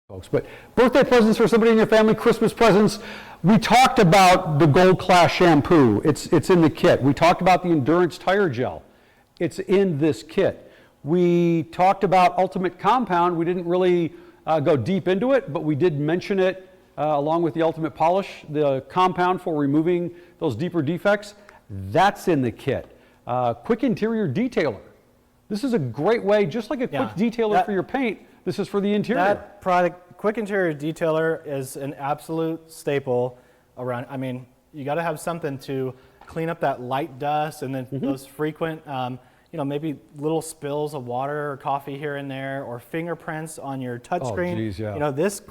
folks. But birthday presents for somebody in your family, Christmas presents. We talked about the Gold Class shampoo. It's in the kit. We talked about the Endurance tire gel. It's in this kit. We talked about Ultimate Compound. We didn't really go deep into it, but we did mention it along with the Ultimate Polish, the compound for removing those deeper defects. That's in the kit. Quick Interior Detailer. This is a great way, just like a quick detailer for your paint, this is for the interior. That product, Quick Interior Detailer, is an absolute staple around. I mean, you got to have something to clean up that light dust and then those frequent, you know, maybe little spills of water or coffee here and there, or fingerprints on your touchscreen. Oh, geez, yeah. You know, this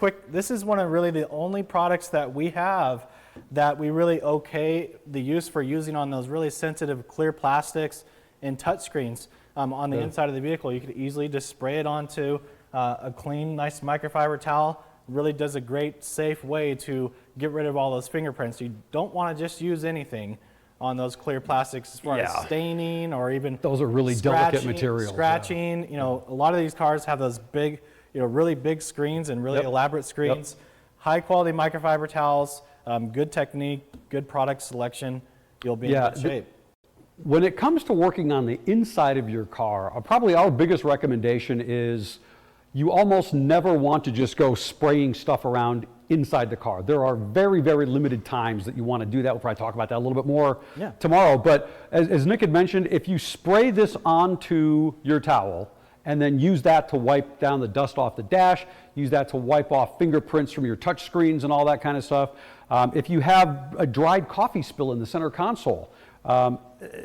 is one of really the only products that we have that we really okay the use for using on those really sensitive clear plastics and touchscreens on the inside of the vehicle. You could easily just spray it onto a clean, nice microfiber towel. Really does a great, safe way to get rid of all those fingerprints. You don't want to just use anything on those clear plastics as far as staining or even those are really delicate materials. Scratching. You know, a lot of these cars have those big, you know, really big screens and really elaborate screens. High quality microfiber towels, good technique, good product selection. You'll be in good shape. When it comes to working on the inside of your car, probably our biggest recommendation is you almost never want to just go spraying stuff around inside the car. There are very, very limited times that you want to do that. We'll probably talk about that a little bit more tomorrow. But as Nick had mentioned, if you spray this onto your towel and then use that to wipe down the dust off the dash, use that to wipe off fingerprints from your touch screens and all that kind of stuff. If you have a dried coffee spill in the center console,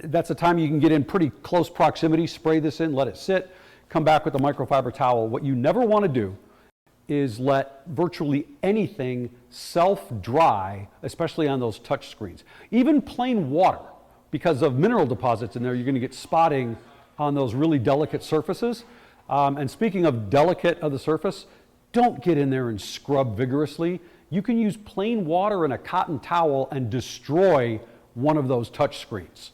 that's a time you can get in pretty close proximity, spray this in, let it sit, come back with a microfiber towel. What you never want to do is let virtually anything self-dry, especially on those touch screens. Even plain water, because of mineral deposits in there, you're going to get spotting on those really delicate surfaces. And speaking of delicate of the surface, don't get in there and scrub vigorously. You can use plain water and a cotton towel and destroy one of those touch screens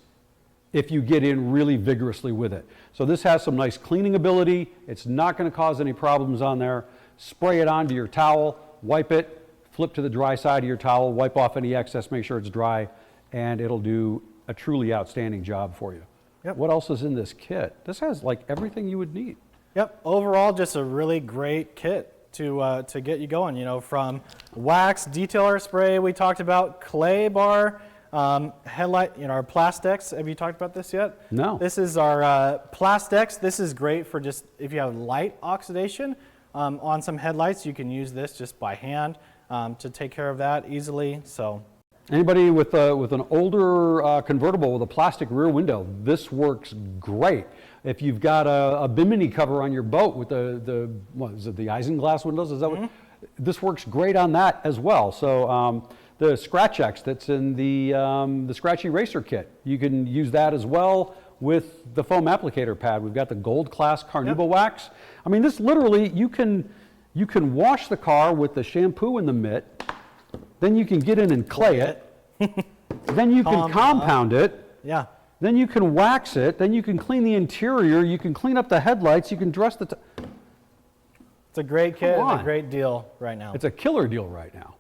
if you get in really vigorously with it. So this has some nice cleaning ability. It's not going to cause any problems on there. Spray it onto your towel, wipe it, flip to the dry side of your towel, wipe off any excess, make sure it's dry, and it'll do a truly outstanding job for you. What else is in this kit? This has like everything you would need. Overall, just a really great kit to get you going. You know, from wax, detailer spray we talked about, clay bar, headlight, you know, our Plastex. Have you talked about this yet? No. This is our Plastex. This is great for just if you have light oxidation on some headlights. You can use this just by hand to take care of that easily. So anybody with an older convertible with a plastic rear window, this works great. If you've got a bimini cover on your boat with the what is it, the isinglass windows, is that what? This works great on that as well. So the Scratch X that's in the Scratch Eraser kit, you can use that as well with the foam applicator pad. We've got the Gold Class CARNAUBA wax. I mean, this literally, you can wash the car with the shampoo in the mitt, then you can get in and clay it, then you can compound it, then you can wax it, then you can clean the interior, you can clean up the headlights, you can dress the... It's a great kit and a great deal right now. It's a killer deal right now.